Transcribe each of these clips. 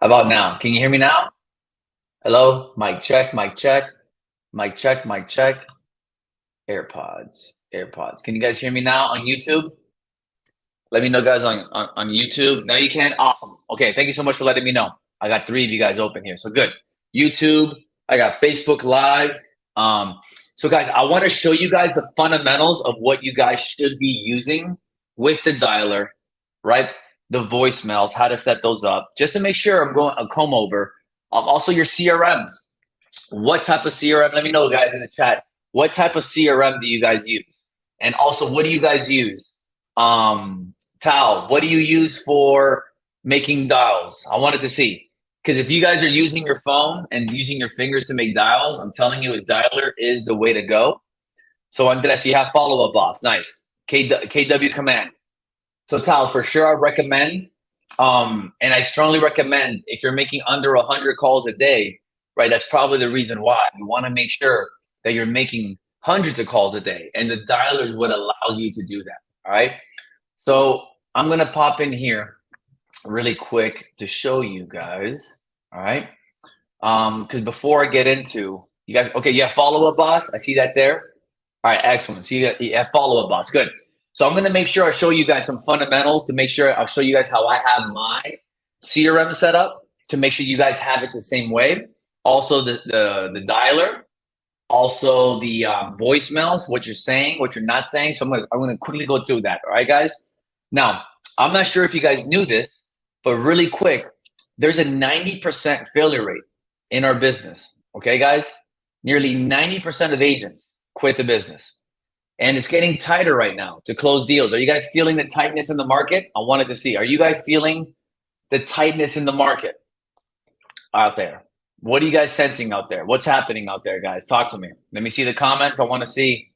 How about now? Can you hear me now? Hello? Mic check, mic check, mic check, mic check. AirPods, AirPods. Can you guys hear me now on YouTube? Let me know, guys, on YouTube. Now you can? Awesome. Okay, thank you so much for letting me know. I got three of you guys open here. So good. YouTube, I got Facebook Live. So guys, I want to show you guys the fundamentals of what you guys should be using with the dialer, right? The voicemails, how to set those up, just to make sure I'm going a comb over. Also your CRMs. What type of CRM? Let me know, guys, in the chat. What type of CRM do you guys use? And also, what do you guys use? Tal, what do you use for making dials? I wanted to see. Because if you guys are using your phone and using your fingers to make dials, I'm telling you, a dialer is the way to go. So Andres, you have follow-up boss. Nice. KW command. So Tal, for sure, I recommend, and I strongly recommend if you're making under 100 calls a day, right? That's probably the reason why. You want to make sure that you're making hundreds of calls a day, and the dialer is what allows you to do that. All right. So I'm gonna pop in here really quick to show you guys. All right. Because before I get into you guys, okay, you have follow-up boss. I see that there. All right, excellent. So you have follow-up boss. Good. So I'm gonna make sure I show you guys some fundamentals to make sure I'll show you guys how I have my CRM set up to make sure you guys have it the same way. Also the dialer, also the voicemails, what you're saying, what you're not saying. So I'm gonna quickly go through that. All right, guys. Now I'm not sure if you guys knew this, but really quick, there's a 90% failure rate in our business. Okay, guys, nearly 90% of agents quit the business. And it's getting tighter right now to close deals. Are you guys feeling the tightness in the market? I wanted to see. Are you guys feeling the tightness in the market out there? What are you guys sensing out there? What's happening out there, guys? Talk to me. Let me see the comments. I want to see,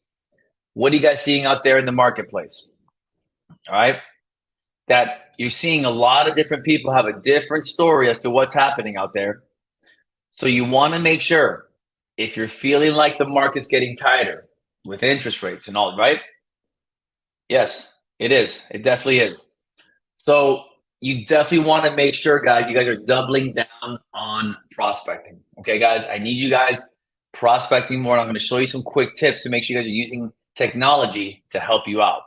what are you guys seeing out there in the marketplace? All right. That you're seeing a lot of different people have a different story as to what's happening out there. So you want to make sure, if you're feeling like the market's getting tighter with interest rates and all, right? Yes, it is. It definitely is. So you definitely want to make sure, guys, you guys are doubling down on prospecting. Okay, guys, I need you guys prospecting more. I'm going to show you some quick tips to make sure you guys are using technology to help you out.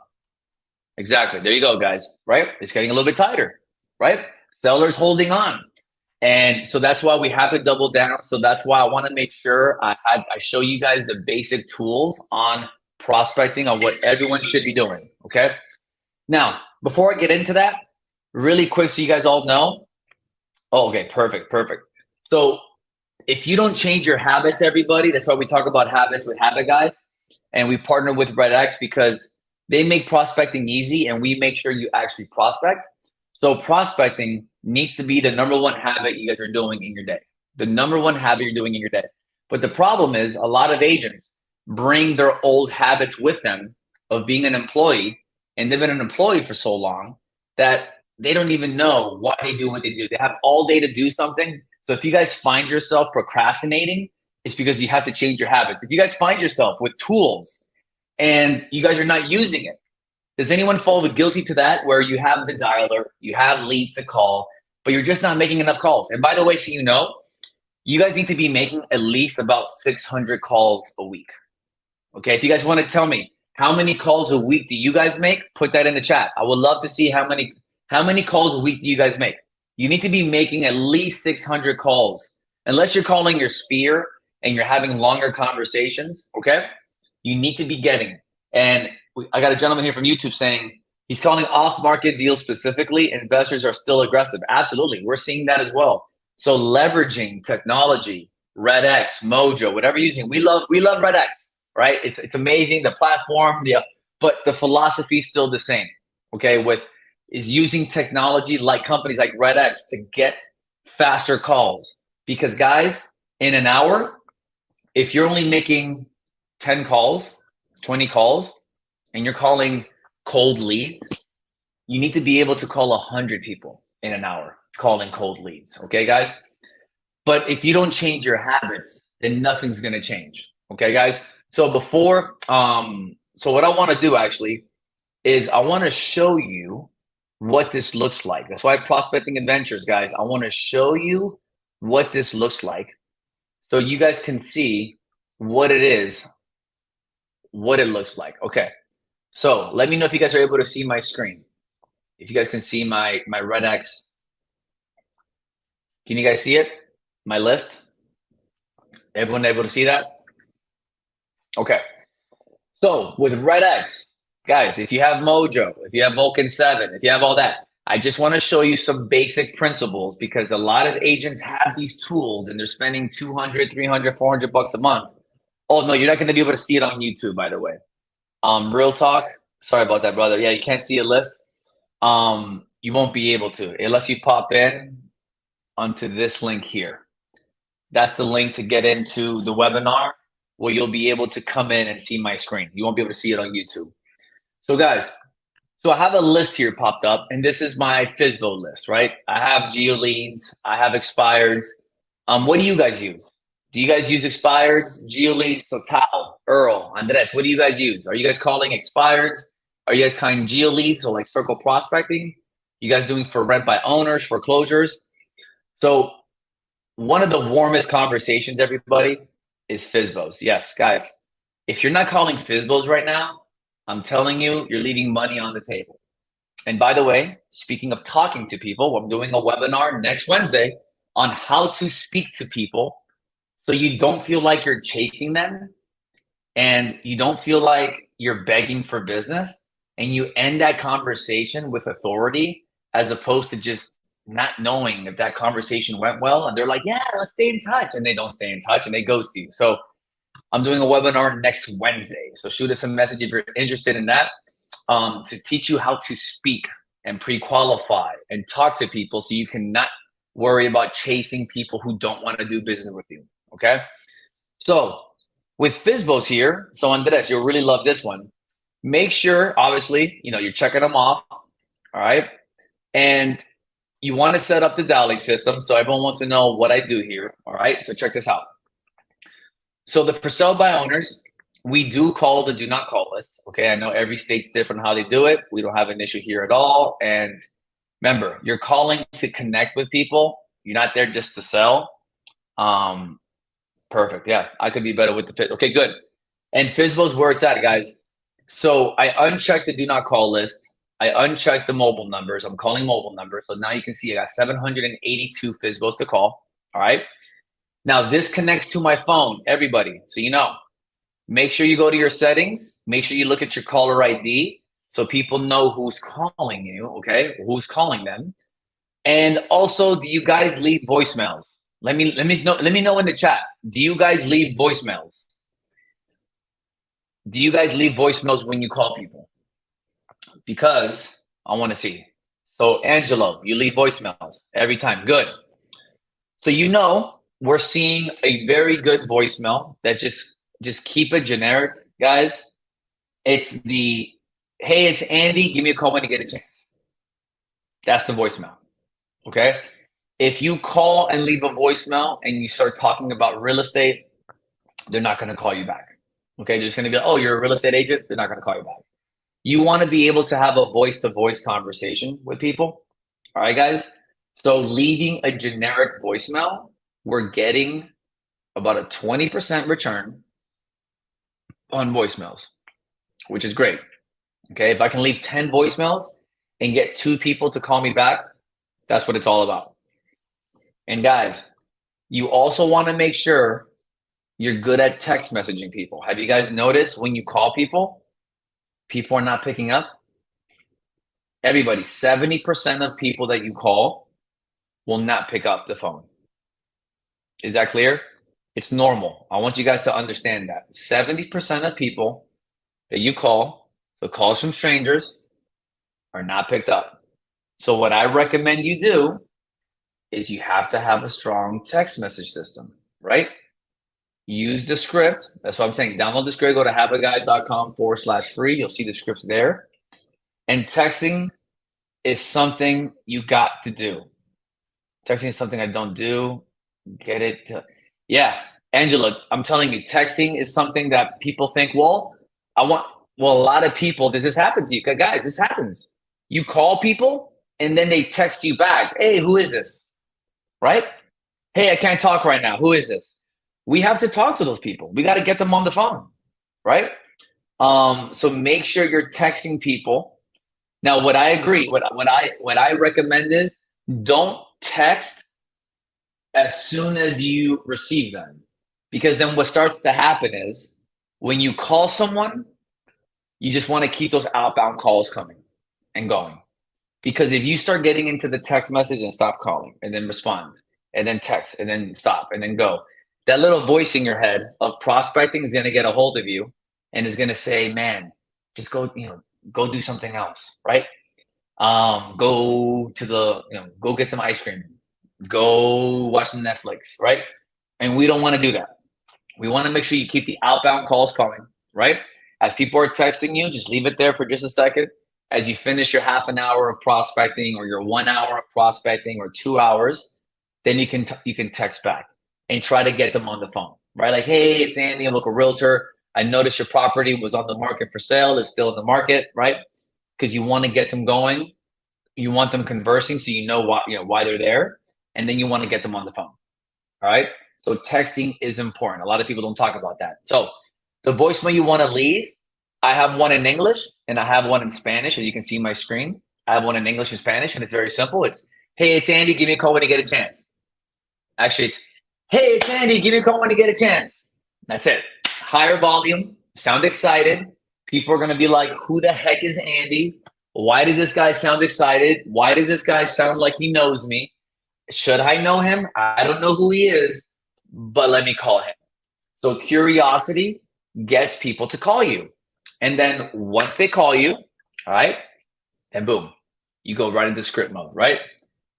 Exactly. There you go, guys. Right? It's getting a little bit tighter, right? Sellers holding on. And so that's why we have to double down. So that's why I want to make sure I show you guys the basic tools on prospecting, on what everyone should be doing. Okay. Now, before I get into that, really quick, so you guys all know. Oh, okay. Perfect. Perfect. So if you don't change your habits, everybody, that's why we talk about habits with Habit Guys. And we partner with RedX because they make prospecting easy and we make sure you actually prospect. So prospecting needs to be the number one habit you guys are doing in your day. The number one habit you're doing in your day. But the problem is a lot of agents bring their old habits with them of being an employee, and they've been an employee for so long that they don't even know why they do what they do. They have all day to do something. So if you guys find yourself procrastinating, it's because you have to change your habits. If you guys find yourself with tools and you guys are not using it, does anyone fall guilty to that, where you have the dialer, you have leads to call, but you're just not making enough calls? And by the way, so you know, you guys need to be making at least about 600 calls a week. Okay, if you guys want to tell me how many calls a week do you guys make, put that in the chat. I would love to see how many calls a week do you guys make. You need to be making at least 600 calls, unless you're calling your sphere and you're having longer conversations. Okay, you need to be getting. And I got a gentleman here from YouTube saying he's calling off-market deals specifically. Investors are still aggressive. Absolutely, we're seeing that as well. So leveraging technology, RedX, Mojo, whatever you're using, we love RedX, right? It's amazing, the platform, but the philosophy is still the same. Okay, is using technology like companies like RedX to get faster calls. Because guys, in an hour, if you're only making 10 calls, 20 calls, and you're calling cold leads, you need to be able to call 100 people in an hour calling cold leads. Okay, guys? But if you don't change your habits, then nothing's going to change. Okay, guys? So so what I want to do actually is I want to show you what this looks like. That's why Prospecting Adventures, guys, I want to show you what this looks like so you guys can see what it is, what it looks like. Okay, so let me know if you guys are able to see my screen. If you guys can see my red X. Can you guys see it? My list? Everyone able to see that? Okay. So with red X, guys, if you have Mojo, if you have Vulcan 7, if you have all that, I just want to show you some basic principles because a lot of agents have these tools and they're spending 200, 300, 400 bucks a month. Oh, no, you're not going to be able to see it on YouTube, by the way. Real talk. Sorry about that, brother. Yeah, you can't see a list. You won't be able to unless you pop in onto this link here. That's the link to get into the webinar where you'll be able to come in and see my screen. You won't be able to see it on YouTube. So guys, so I have a list here popped up, and this is my FSBO list, right? I have geo leads, I have expireds. What do you guys use? Do you guys use expireds, geo leads, Total, Earl, Andres? What do you guys use? Are you guys calling expireds? Are you guys calling geo leads, so like circle prospecting? You guys doing for rent by owners, foreclosures? So one of the warmest conversations, everybody, is FSBOs. Yes, guys, if you're not calling FSBOs right now, I'm telling you, you're leaving money on the table. And by the way, speaking of talking to people, I'm doing a webinar next Wednesday on how to speak to people so you don't feel like you're chasing them and you don't feel like you're begging for business and you end that conversation with authority as opposed to just not knowing if that conversation went well and they're like, yeah, let's stay in touch, and they don't stay in touch and they ghost you. So I'm doing a webinar next Wednesday. So shoot us a message if you're interested in that, to teach you how to speak and pre-qualify and talk to people so you can not worry about chasing people who don't want to do business with you, okay? So with FSBOs here, so Andres, you'll really love this one. Make sure, obviously, you're checking them off, all right? And you want to set up the dialing system. So everyone wants to know what I do here, all right? So check this out. So the for sale by owners, we do call the do not call list. Okay, I know every state's different how they do it. We don't have an issue here at all. And remember, you're calling to connect with people. You're not there just to sell. Perfect. Yeah, I could be better with the fit. Okay, good. And FSBO's where it's at, guys. So I unchecked the do not call list. I unchecked the mobile numbers. I'm calling mobile numbers. So now you can see I got 782 FSBOs to call. All right. Now this connects to my phone, everybody. So make sure you go to your settings. Make sure you look at your caller ID so people know who's calling you, okay? Who's calling them. And also, do you guys leave voicemails? Let me know in the chat. Do you guys leave voicemails? Do you guys leave voicemails when you call people? Because I want to see. So Angelo, you leave voicemails every time. Good. So we're seeing a very good voicemail that's just keep it generic, guys. It's the, hey, it's Andy. Give me a call when you get a chance. That's the voicemail. Okay. If you call and leave a voicemail and you start talking about real estate, they're not going to call you back. Okay. They're just going to be like, oh, you're a real estate agent. They're not going to call you back. You want to be able to have a voice-to-voice conversation with people. All right, guys. So leaving a generic voicemail, we're getting about a 20% return on voicemails, which is great. Okay. If I can leave 10 voicemails and get 2 people to call me back, that's what it's all about. And guys, you also want to make sure you're good at text messaging people. Have you guys noticed when you call people, people are not picking up? Everybody, 70% of people that you call will not pick up the phone. Is that clear? It's normal. I want you guys to understand that 70% of people that you call, the calls from strangers, are not picked up. So what I recommend you do is you have to have a strong text message system, right? Use the script. That's what I'm saying. Download the script. Go to haveaguys.com/free. You'll see the scripts there. And texting is something you got to do. Texting is something I don't do. Get it? Yeah, Angela, I'm telling you, texting is something that people think, a lot of people, does this happen to you? Guys, this happens. You call people and then they text you back, hey, who is this? Right? Hey, I can't talk right now. Who is this? We have to talk to those people. We got to get them on the phone, right? So make sure you're texting people. Now, what I agree, what I recommend is don't text as soon as you receive them, because then what starts to happen is when you call someone, you just want to keep those outbound calls coming and going. Because if you start getting into the text message and stop calling and then respond and then text and then stop and then go, that little voice in your head of prospecting is going to get a hold of you and is going to say, man, just go, go do something else, right? Go to go get some ice cream, go watch some Netflix, right? And we don't want to do that. We want to make sure you keep the outbound calls coming, right? As people are texting you, just leave it there for just a second. As you finish your half an hour of prospecting or your 1 hour of prospecting or 2 hours, then you can text back and try to get them on the phone, right? Like, hey, it's Andy, I'm a local realtor. I noticed your property was on the market for sale. It's still in the market, right? Because you want to get them going. You want them conversing so you know why they're there. And then you want to get them on the phone. All right. So texting is important. A lot of people don't talk about that. So the voicemail you want to leave, I have one in English and I have one in Spanish. As you can see my screen, I have one in English and Spanish, and it's very simple. It's, hey, it's Andy. Give me a call when you get a chance. Actually, it's, hey, it's Andy. Give me a call when you get a chance. That's it. Higher volume. Sound excited. People are going to be like, who the heck is Andy? Why does this guy sound excited? Why does this guy sound like he knows me? Should I know him? I don't know who he is, but let me call him. So curiosity gets people to call you. And then once they call you, all right, then boom, you go right into script mode, right?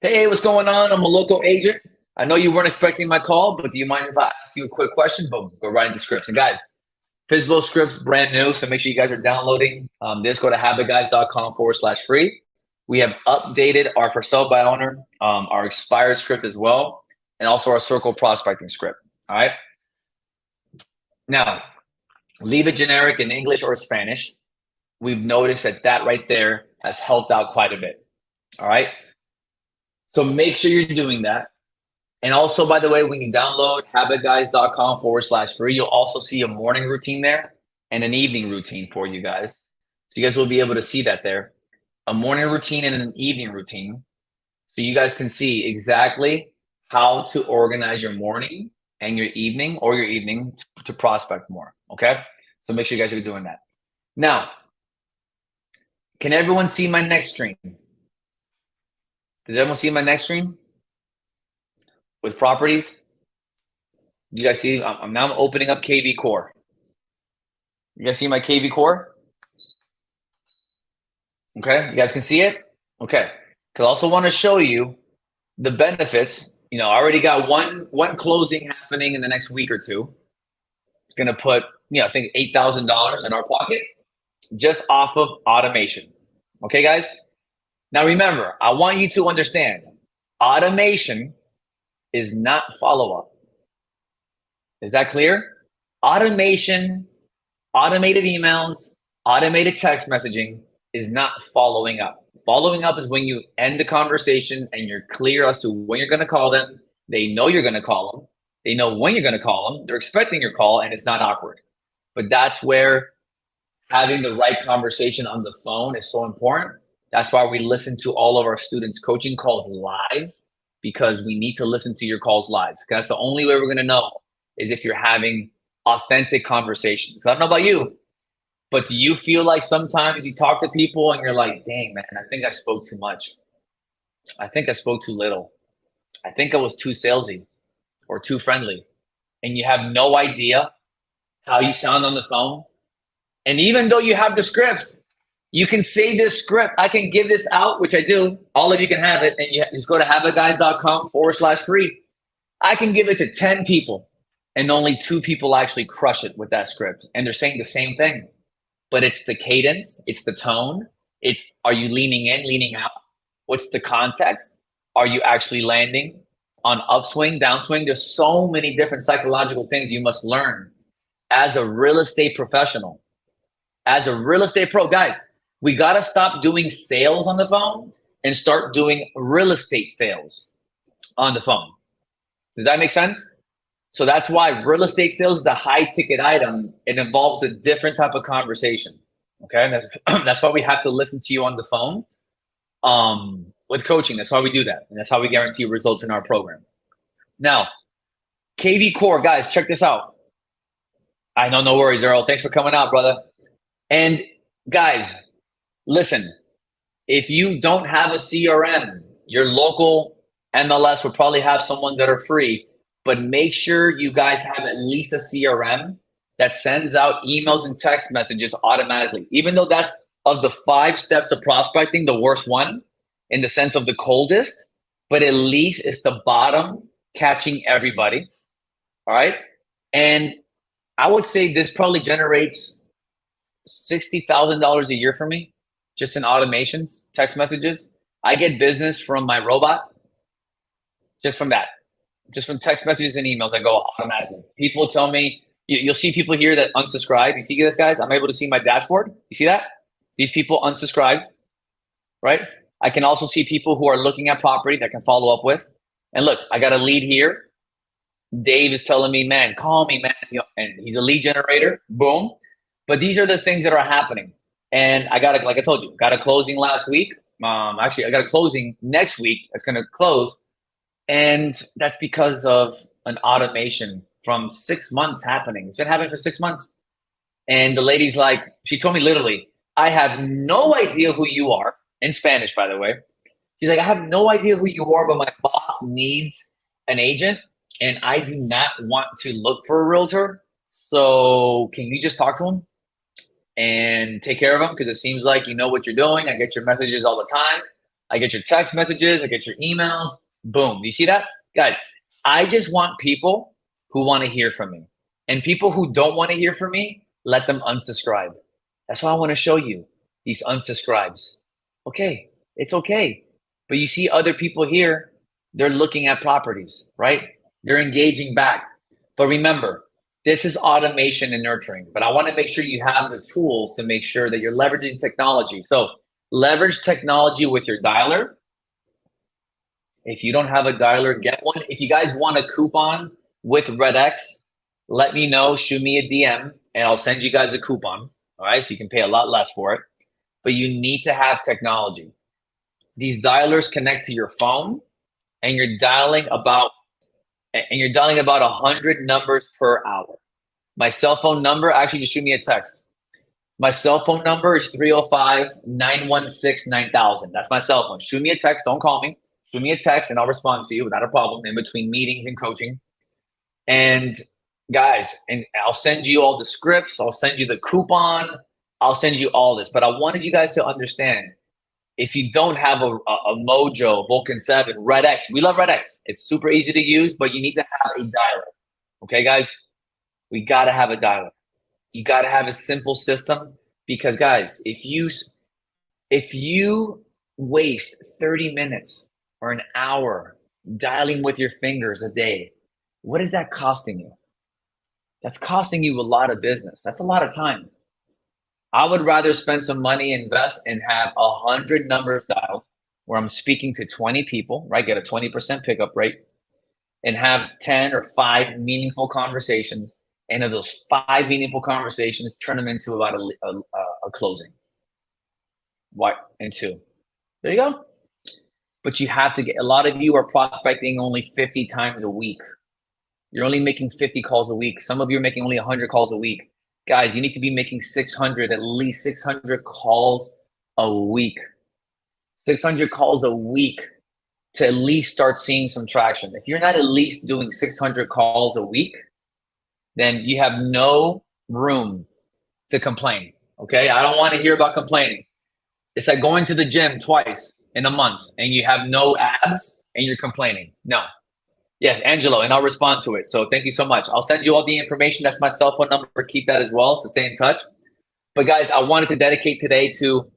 Hey, what's going on? I'm a local agent. I know you weren't expecting my call, but do you mind if I ask you a quick question? Boom, go right into scripts. And guys, Fizbo Scripts, brand new. So make sure you guys are downloading this. Go to habitguys.com/free. We have updated our for sale by owner, our expired script as well, and also our circle prospecting script. All right. Now, leave it generic in English or Spanish. We've noticed that right there has helped out quite a bit. All right. So make sure you're doing that. And also, by the way, when you download habitguys.com/free, you'll also see a morning routine there and an evening routine for you guys. So you guys will be able to see that there. A morning routine and an evening routine. So you guys can see exactly how to organize your morning and your evening to prospect more. Okay. So make sure you guys are doing that. Now, can everyone see my next screen? Does everyone see my next screen? With properties? You guys see, I'm now opening up KV Core. You guys see my KV Core? Okay, you guys can see it? Okay, because I also want to show you the benefits. I already got one closing happening in the next week or two. It's going to put, I think $8,000 in our pocket just off of automation. Okay, guys? Now remember, I want you to understand, automation is not follow-up. Is that clear? Automation, automated emails, automated text messaging is not following up. Following up is when you end the conversation and you're clear as to when you're going to call them. They know you're going to call them. They know when you're going to call them. They're expecting your call, and it's not awkward. But that's where having the right conversation on the phone is so important. That's why we listen to all of our students' coaching calls live, because we need to listen to your calls live. Because that's the only way we're going to know is if you're having authentic conversations. Because I don't know about you, but do you feel like sometimes you talk to people and you're like, dang, man, I think I spoke too much. I think I spoke too little. I think I was too salesy or too friendly. And you have no idea how you sound on the phone. And even though you have the scripts, you can save this script. I can give this out, which I do. All of you can have it. And you just go to habitguys.com/free. I can give it to 10 people and only 2 people actually crush it with that script. And they're saying the same thing, but it's the cadence. It's the tone. It's, are you leaning in, leaning out? What's the context? Are you actually landing on upswing, downswing? There's so many different psychological things you must learn as a real estate professional, as a real estate pro. Guys, we got to stop doing sales on the phone and start doing real estate sales on the phone. Does that make sense? So that's why real estate sales is a high ticket item. It involves a different type of conversation. Okay. And that's why we have to listen to you on the phone with coaching. That's why we do that. And that's how we guarantee results in our program. Now, KV Core, guys, check this out. I know, no worries, Earl. Thanks for coming out, brother. And guys, listen, if you don't have a CRM, your local MLS will probably have some ones that are free, but make sure you guys have at least a CRM that sends out emails and text messages automatically. Even though that's of the 5 steps of prospecting, the worst one in the sense of the coldest, but at least it's the bottom catching everybody. All right. And I would say this probably generates $60,000 a year for me, just in automations, text messages. I get business from my robot, just from that, just from text messages and emails that go automatically. People tell me, you'll see people here that unsubscribe. You see this, guys? I'm able to see my dashboard. You see that? These people unsubscribed, right? I can also see people who are looking at property that can follow up with. And look, I got a lead here. Dave is telling me, man, call me, man. And he's a lead generator. Boom. But these are the things that are happening. And I got, like I told you, got a closing last week. Actually, I got a closing next week. It's going to close. And that's because of an automation from 6 months happening. It's been happening for 6 months. And the lady's like, she told me literally, I have no idea who you are. In Spanish, by the way. She's like, I have no idea who you are, but my boss needs an agent. And I do not want to look for a realtor. So can you just talk to him and take care of him? Because it seems like you know what you're doing. I get your messages all the time. I get your text messages. I get your emails. Boom. Do you see that? Guys, I just want people who want to hear from me. And people who don't want to hear from me, let them unsubscribe. That's why I want to show you these unsubscribes. Okay, it's okay. But you see other people here, they're looking at properties, right? They're engaging back. But remember, this is automation and nurturing. But I want to make sure you have the tools to make sure that you're leveraging technology. So leverage technology with your dialer. If you don't have a dialer, get one. If you guys want a coupon with RedX, let me know. Shoot me a DM, and I'll send you guys a coupon. All right, so you can pay a lot less for it. But you need to have technology. These dialers connect to your phone, and you're dialing about 100 numbers per hour. My cell phone number, actually, just shoot me a text. My cell phone number is 305-916-9000. That's my cell phone. Shoot me a text. Don't call me. Shoot me a text, and I'll respond to you without a problem in between meetings and coaching. And guys, and I'll send you all the scripts. I'll send you the coupon. I'll send you all this. But I wanted you guys to understand, if you don't have a Mojo, Vulcan 7, RedX, we love RedX. It's super easy to use, but you need to have a dialer. Okay, guys? We got to have a dialer. You got to have a simple system because, guys, if you waste 30 minutes or an hour dialing with your fingers a day, what is that costing you? That's costing you a lot of business. That's a lot of time. I would rather spend some money, invest, and have 100 numbers dialed where I'm speaking to 20 people, right? Get a 20% pickup rate and have 10 or 5 meaningful conversations. And of those 5 meaningful conversations, turn them into about a closing. What? And 2. There you go. But you have to get, a lot of you are prospecting only 50 times a week. You're only making 50 calls a week. Some of you are making only 100 calls a week. Guys, you need to be making 600, at least 600 calls a week. 600 calls a week to at least start seeing some traction. If you're not at least doing 600 calls a week, then you have no room to complain, okay? I don't want to hear about complaining. It's like going to the gym twice in a month and you have no abs and you're complaining. No. Yes, Angelo, and I'll respond to it. So thank you so much. I'll send you all the information. That's my cell phone number. Keep that as well, so stay in touch. But guys, I wanted to dedicate today to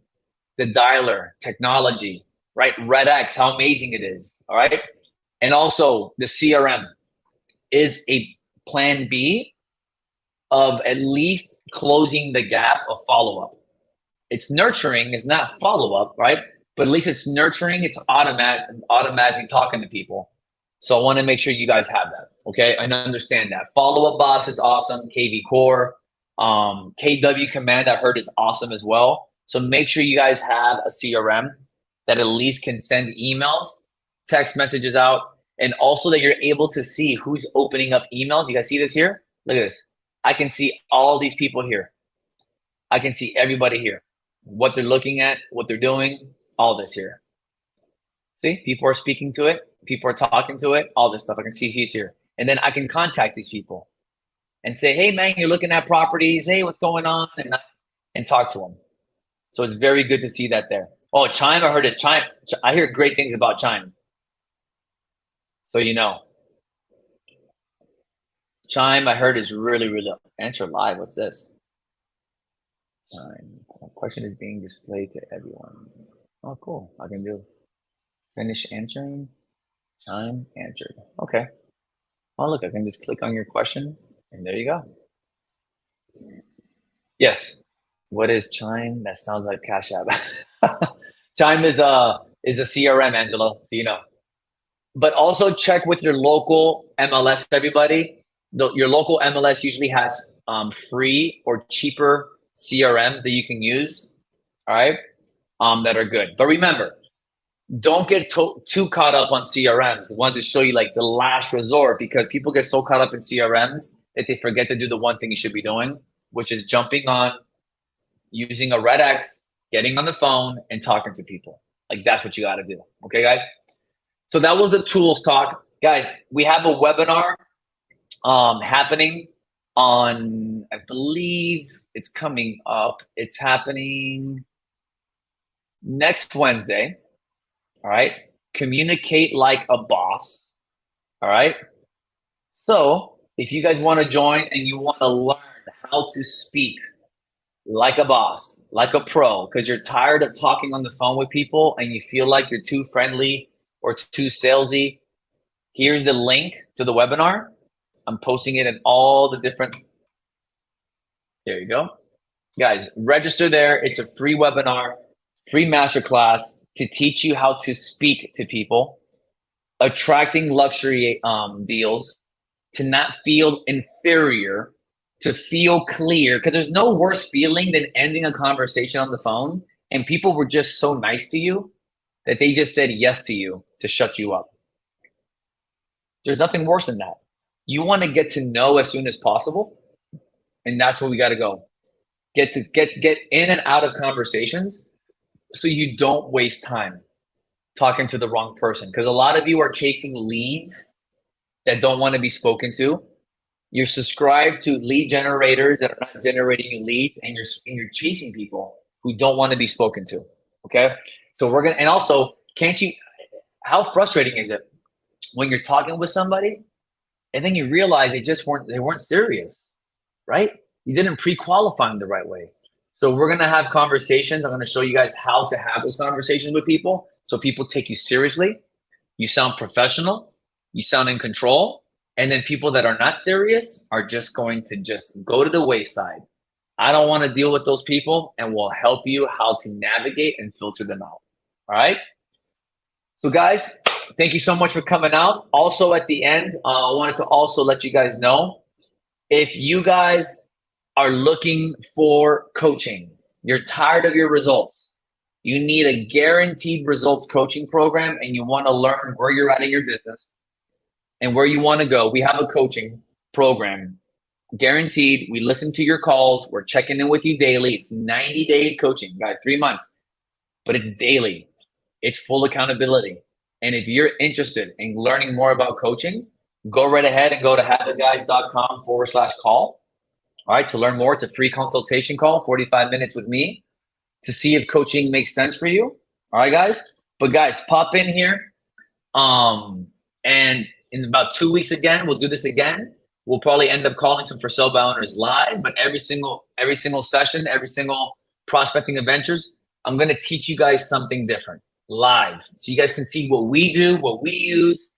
the dialer technology, right? RedX, how amazing it is, all right? And also the CRM is a plan B of at least closing the gap of follow-up. It's nurturing, it's not follow-up, right? but at least it's nurturing. It's automatically talking to people. So I want to make sure you guys have that. Okay. And understand that. Follow up boss is awesome. KV Core, KW Command, I heard is awesome as well. So make sure you guys have a CRM that at least can send emails, text messages out, and also that you're able to see who's opening up emails. You guys see this here? Look at this. I can see all these people here. I can see everybody here, what they're looking at, what they're doing, all this here. See, people are speaking to it. People are talking to it, all this stuff. I can see he's here. And then I can contact these people and say, hey, man, you're looking at properties. Hey, what's going on? And talk to them. So it's very good to see that there. Oh, Chime, I heard it's Chime. I hear great things about Chime. So you know. Chime, I heard is really, really. Enter live. What's this? Chime. Question is being displayed to everyone. Oh, cool. I can do. Finish answering. Chime answered. Okay. Oh, look, I can just click on your question, and there you go. Yes. What is Chime? That sounds like Cash App. Chime is a CRM, Angelo, so you know. But also check with your local MLS, everybody. Your local MLS usually has free or cheaper CRMs that you can use, all right, that are good. But remember, don't get too caught up on CRMs. I wanted to show you like the last resort because people get so caught up in CRMs that they forget to do the one thing you should be doing, which is jumping on, using a red X, getting on the phone, and talking to people. Like that's what you got to do. Okay, guys? So that was the tools talk. Guys, we have a webinar happening on, I believe it's coming up. It's happening next Wednesday. All right. Communicate like a boss. All right. So if you guys want to join and you want to learn how to speak like a boss, like a pro, because you're tired of talking on the phone with people and you feel like you're too friendly or too salesy, here's the link to the webinar. I'm posting it in all the different. There you go. Guys, register there. It's a free webinar, free masterclass to teach you how to speak to people, attracting luxury deals, to not feel inferior, to feel clear. Because there's no worse feeling than ending a conversation on the phone and people were just so nice to you that they just said yes to you to shut you up. There's nothing worse than that. You want to get to know as soon as possible, and that's where we got to go. Get in and out of conversations so you don't waste time talking to the wrong person. Because a lot of you are chasing leads that don't want to be spoken to. You're subscribed to lead generators that are not generating you leads, and you're chasing people who don't want to be spoken to. Okay, so we're gonna, and also, can't you? How frustrating is it when you're talking with somebody and then you realize they weren't serious, right? You didn't pre-qualify them the right way. So we're gonna have conversations. I'm gonna show you guys how to have those conversations with people so people take you seriously. You sound professional. You sound in control. And then people that are not serious are just going to just go to the wayside. I don't want to deal with those people, and we'll help you how to navigate and filter them out. All right. So guys, thank you so much for coming out. Also at the end, I wanted to also let you guys know, if you guys are looking for coaching, you're tired of your results, you need a guaranteed results coaching program, and you want to learn where you're at in your business and where you want to go, we have a coaching program. Guaranteed. We listen to your calls. We're checking in with you daily. It's 90-day coaching, guys, 3 months, but it's daily. It's full accountability. And if you're interested in learning more about coaching, go right ahead and go to haveitguys.com/call. All right, to learn more. It's a free consultation call, 45 minutes with me to see if coaching makes sense for you. All right, guys. But guys, pop in here. And in about 2 weeks again, we'll do this again. We'll probably end up calling some for sale by owners live, but every single session, every single prospecting adventures, I'm going to teach you guys something different live. So you guys can see what we do, what we use,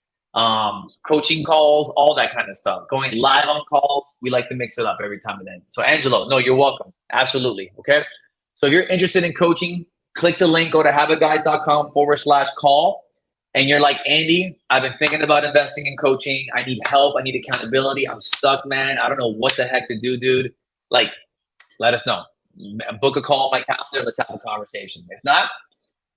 coaching calls, all that kind of stuff. Going live on calls, we like to mix it up every time and then. So Angelo, no, you're welcome. Absolutely. Okay. So if you're interested in coaching, click the link, go to habitguys.com/call. And you're like, Andy, I've been thinking about investing in coaching. I need help. I need accountability. I'm stuck, man. I don't know what the heck to do, dude. Like, let us know. Book a call on my calendar. Let's have a conversation. If not,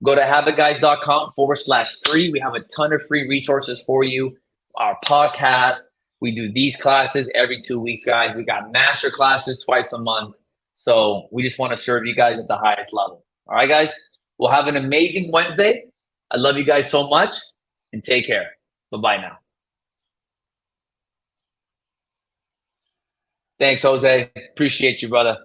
go to habitguys.com/free. We have a ton of free resources for you. Our podcast. We do these classes every 2 weeks, guys. We got master classes twice a month. So we just want to serve you guys at the highest level. All right, guys? We'll have an amazing Wednesday. I love you guys so much, and take care. Bye-bye now. Thanks, Jose. Appreciate you, brother.